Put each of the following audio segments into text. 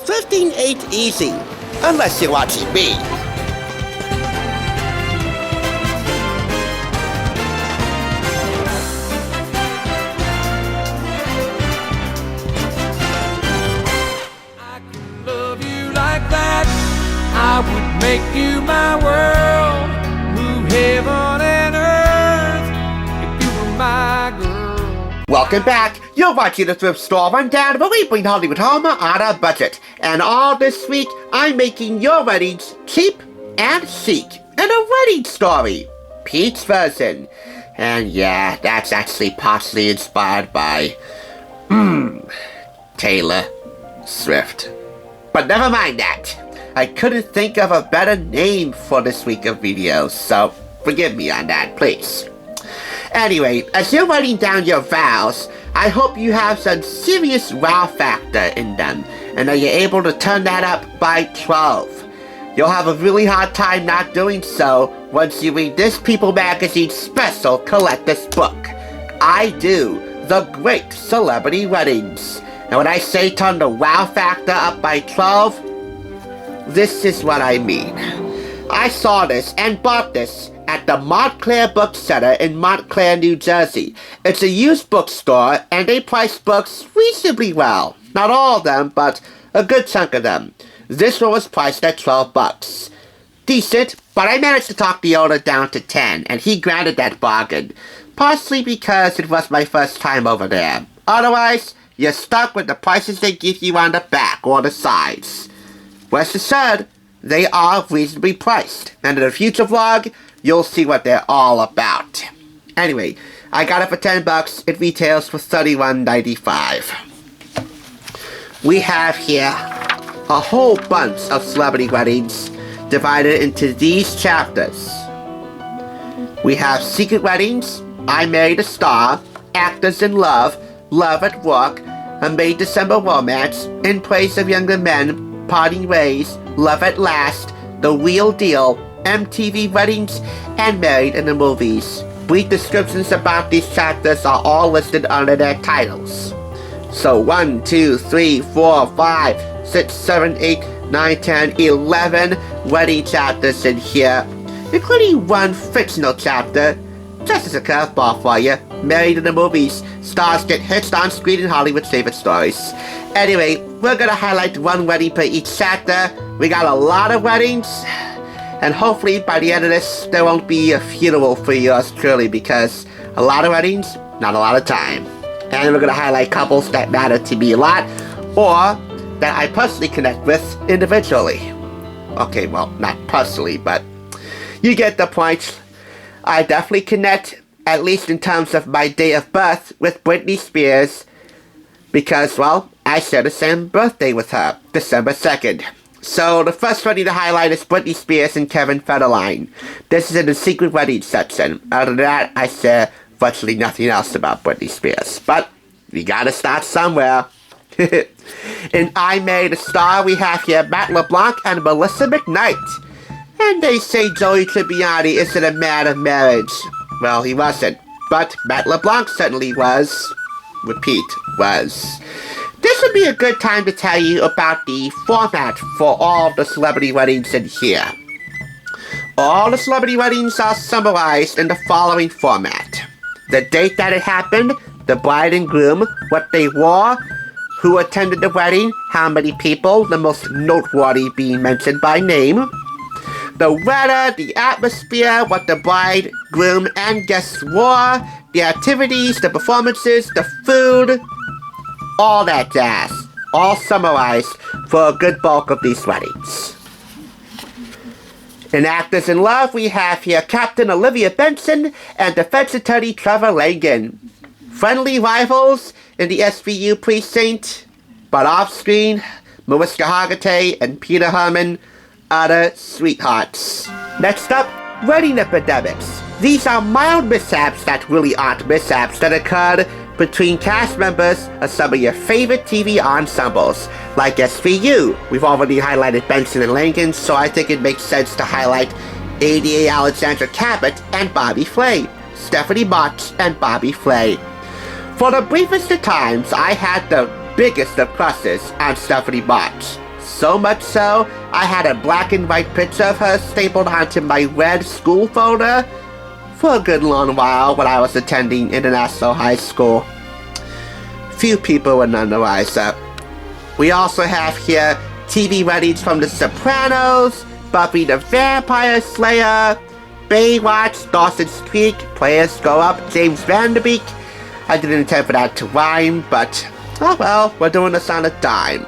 Thrifting ain't easy, unless you're watching me. I could love you like that. I would make you my world. Move heaven and earth if you were my girl. Welcome back. You're watching the Thrift Store Rundown, where we bring Hollywood home on a budget. And all this week, I'm making your weddings cheap and chic in a wedding story. Pete's version. And yeah, that's actually partially inspired by Taylor Swift. But never mind that. I couldn't think of a better name for this week of videos, so forgive me on that, please. Anyway, as you're writing down your vows, I hope you have some serious wow factor in them, and that you're able to turn that up by 12. You'll have a really hard time not doing so once you read this People Magazine special collector's book, I Do the Great Celebrity Weddings. And when I say turn the wow factor up by 12, this is what I mean. I saw this and bought this at the Montclair Book Center in Montclair, New Jersey. It's a used bookstore, and they price books reasonably well. Not all of them, but a good chunk of them. This one was priced at $12. Decent, but I managed to talk the owner down to 10, and he granted that bargain. Partially because it was my first time over there. Otherwise, you're stuck with the prices they give you on the back or the sides. Rest assured, they are reasonably priced, and in a future vlog, you'll see what they're all about. Anyway, I got it for $10. It retails for $31.95. We have here a whole bunch of celebrity weddings divided into these chapters. We have Secret Weddings, I Married a Star, Actors in Love, Love at Work, A May-December Romance, In Praise of Younger Men, Parting Ways, Love at Last, The Real Deal, MTV Weddings, and Married in the Movies. Brief descriptions about these chapters are all listed under their titles. So 1, 2, 3, 4, 5, 6, 7, 8, 9, 10, 11 wedding chapters in here, including one fictional chapter. Just as a curveball for you, Married in the Movies. Stars get hitched on screen in Hollywood's favorite stories. Anyway, we're gonna highlight one wedding per each chapter. We got a lot of weddings. And hopefully by the end of this, there won't be a funeral for yours truly, because a lot of weddings, not a lot of time. And we're going to highlight couples that matter to me a lot, or that I personally connect with individually. Okay, well, not personally, but you get the point. I definitely connect, at least in terms of my day of birth, with Britney Spears, because, well, I share the same birthday with her, December 2nd. So the first wedding to highlight is Britney Spears and Kevin Federline. This is in the Secret Wedding section. Other than that, I share virtually nothing else about Britney Spears. But we gotta start somewhere. In I Married a Star, we have here Matt LeBlanc and Melissa McKnight. And they say Joey Tribbiani isn't a man of marriage. Well, he wasn't. But Matt LeBlanc certainly was. Repeat, was. This would be a good time to tell you about the format for all the celebrity weddings in here. All the celebrity weddings are summarized in the following format. The date that it happened, the bride and groom, what they wore, who attended the wedding, how many people, the most noteworthy being mentioned by name, the weather, the atmosphere, what the bride, groom, and guests wore, the activities, the performances, the food, all that jazz, all summarized for a good bulk of these weddings. In Actors in Love, we have here Captain Olivia Benson and defense attorney Trevor Langan. Friendly rivals in the SVU precinct, but off-screen, Mariska Hargitay and Peter Herman, utter sweethearts. Next up, wedding epidemics. These are mild mishaps that really aren't mishaps that occurred between cast members of some of your favorite TV ensembles, like SVU. We've already highlighted Benson and Langan, so I think it makes sense to highlight ADA Alexandra Cabot and Bobby Flay, Stephanie Mott and Bobby Flay. For the briefest of times, I had the biggest of crushes on Stephanie Mott. So much so, I had a black and white picture of her stapled onto my red school folder for a good long while when I was attending international high school. Few people were none the wiser. We also have here TV weddings from The Sopranos, Buffy the Vampire Slayer, Baywatch, Dawson's Creek, Players Go Up, James Van Der Beek. I didn't intend for that to rhyme, but oh well, we're doing this on a dime.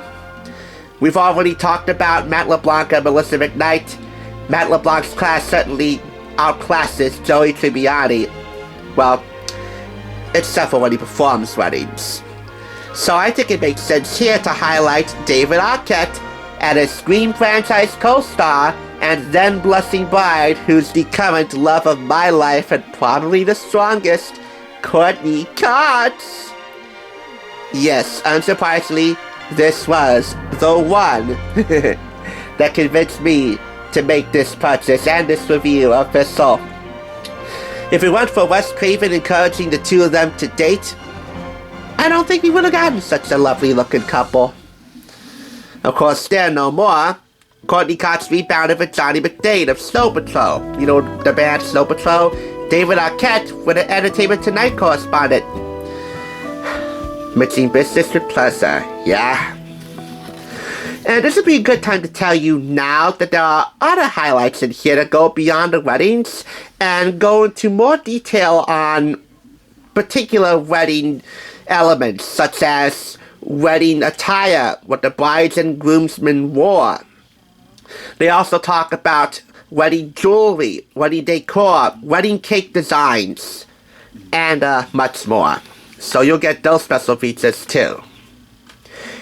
We've already talked about Matt LeBlanc and Melissa McKnight. Matt LeBlanc's class certainly outclasses Joey Tribbiani. Well, except for when he performs weddings. So I think it makes sense here to highlight David Arquette and his Scream franchise co-star and then blessing bride who's the current love of my life and probably the strongest, Courteney Cox. Yes, unsurprisingly, this was the one that convinced me to make this purchase and this review official. If it weren't for Wes Craven encouraging the two of them to date, I don't think we would have gotten such a lovely looking couple. Of course, there no more. Courteney Cox rebounded with Johnny McDade of Snow Patrol. You know, the band Snow Patrol? David Arquette with an Entertainment Tonight correspondent. Mixing business with pleasure, yeah. And this would be a good time to tell you now that there are other highlights in here that go beyond the weddings and go into more detail on particular wedding elements, such as wedding attire, what the brides and groomsmen wore. They also talk about wedding jewelry, wedding decor, wedding cake designs, and much more. So you'll get those special features too.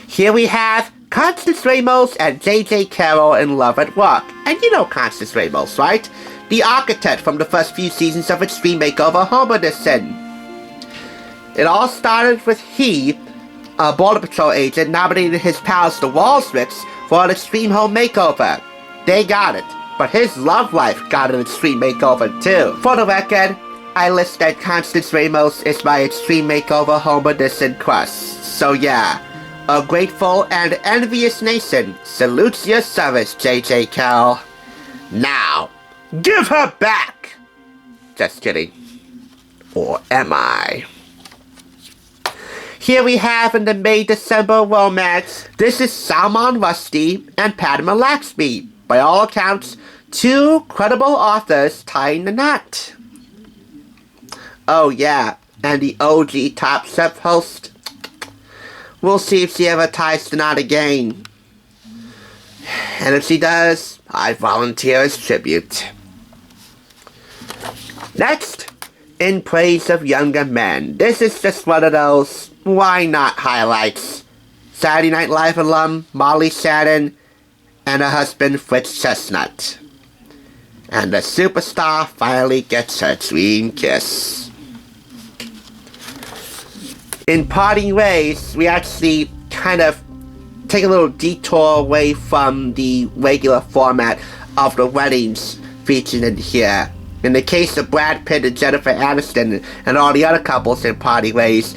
Here we have Constance Ramos and J.J. Carrell in Love at Work. And you know Constance Ramos, right? The Arquette from the first few seasons of Extreme Makeover Home Edition. It all started with he, a Border Patrol agent, nominated his pals the Walswicks for an extreme home makeover. They got it, but his love life got an extreme makeover too. For the record, I list that Constance Ramos is my Extreme Makeover Home Edition crush. So yeah, a grateful and envious nation salutes your service, J.J. Carrell. Now, give her back! Just kidding. Or am I? Here we have in the May-December romance, this is Salman Rushdie and Padma Lakshmi. By all accounts, two credible authors tying the knot. Oh yeah, and the OG Top Chef host. We'll see if she ever ties the knot again. And if she does, I volunteer as tribute. Next, In Praise of Younger Men. This is just one of those why not highlights. Saturday Night Live alum Molly Shannon and her husband Fritz Chestnut. And the superstar finally gets her dream kiss. In Parting Ways, we actually kind of take a little detour away from the regular format of the weddings featured in here. In the case of Brad Pitt and Jennifer Aniston and all the other couples in Parting Ways,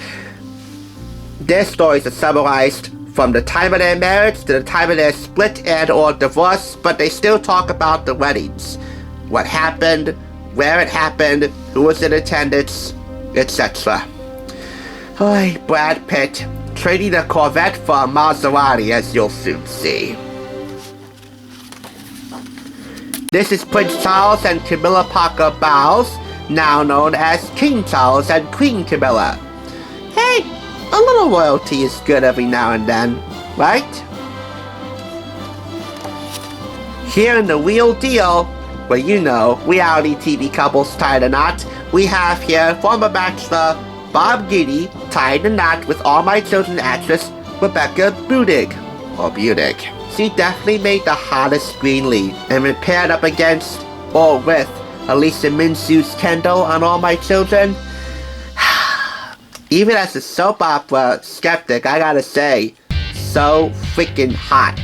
their stories are summarized from the time of their marriage to the time of their split and or divorce, but they still talk about the weddings. What happened, where it happened, who was in attendance, etc. Oy, Brad Pitt, trading a Corvette for a Maserati, as you'll soon see. This is Prince Charles and Camilla Parker Bowles, now known as King Charles and Queen Camilla. Hey, a little royalty is good every now and then, right? Here in The Real Deal, where you know, reality TV couples tie the knot, we have here former Bachelor Bob Guiney tied the knot with All My Children actress Rebecca Budig, or Budig. She definitely made the hottest green lead, and when paired up against, or with, Alicia Minsu's Kendall on All My Children, even as a soap opera skeptic, I gotta say, so freaking hot.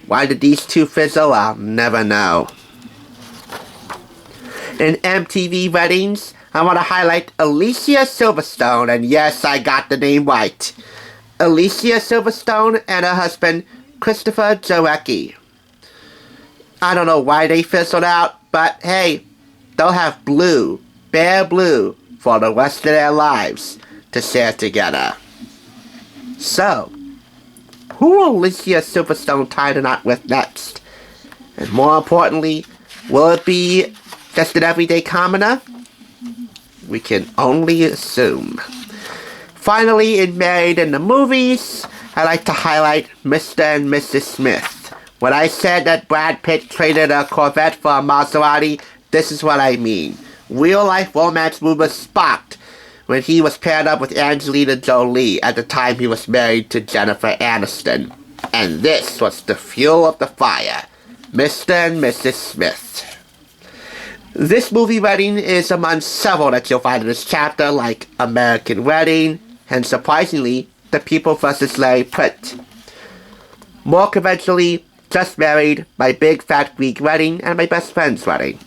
Why did these two fizzle? I'll never know. In MTV weddings, I want to highlight Alicia Silverstone, and yes, I got the name right. Alicia Silverstone and her husband, Christopher Jarecki. I don't know why they fizzled out, but hey, they'll have blue, bare blue, for the rest of their lives to share together. So, who will Alicia Silverstone tie the knot with next? And more importantly, will it be just an everyday commoner? We can only assume. Finally, in Married in the Movies, I'd like to highlight Mr. and Mrs. Smith. When I said that Brad Pitt traded a Corvette for a Maserati, this is what I mean. Real-life romance movers sparked when he was paired up with Angelina Jolie at the time he was married to Jennifer Aniston. And this was the fuel of the fire. Mr. and Mrs. Smith. This movie wedding is among several that you'll find in this chapter, like American Wedding, and surprisingly, The People vs. Larry Pitt. More conventionally, Just Married, My Big Fat Greek Wedding, and My Best Friend's Wedding.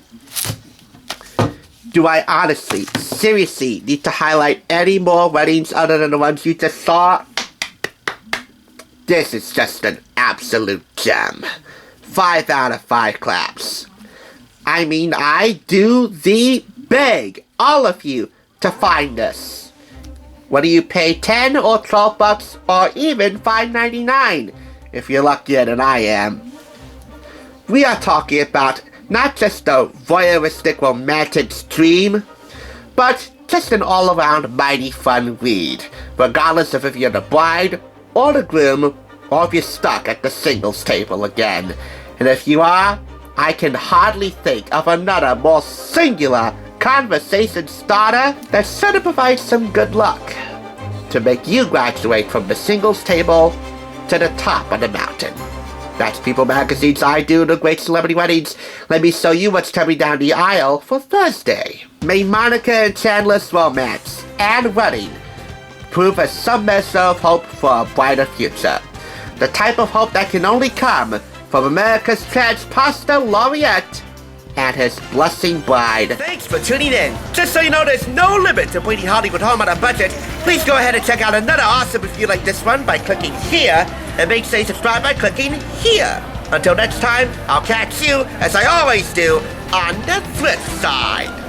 Do I honestly, seriously need to highlight any more weddings other than the ones you just saw? This is just an absolute gem. 5 out of 5 claps. I mean, I do beg all of you to find this. Whether you pay 10 or 12 bucks or even $5.99 if you're luckier than I am. We are talking about not just a voyeuristic romantic stream, but just an all-around mighty fun read, regardless of if you're the bride or the groom, or if you're stuck at the singles table again. And if you are, I can hardly think of another more singular conversation starter that should provide some good luck to make you graduate from the singles table to the top of the mountain. That's People Magazine's I Do the Great Celebrity Weddings. Let me show you what's coming down the aisle for Thursday. May Monica and Chandler's romance and wedding prove as some measure of hope for a brighter future. The type of hope that can only come from America's trash pasta laureate and his blessing bride. Thanks for tuning in. Just so you know, there's no limit to bringing Hollywood home on a budget. Please go ahead and check out another awesome review like this one by clicking here, and make sure you subscribe by clicking here. Until next time, I'll catch you, as I always do, on the flip side.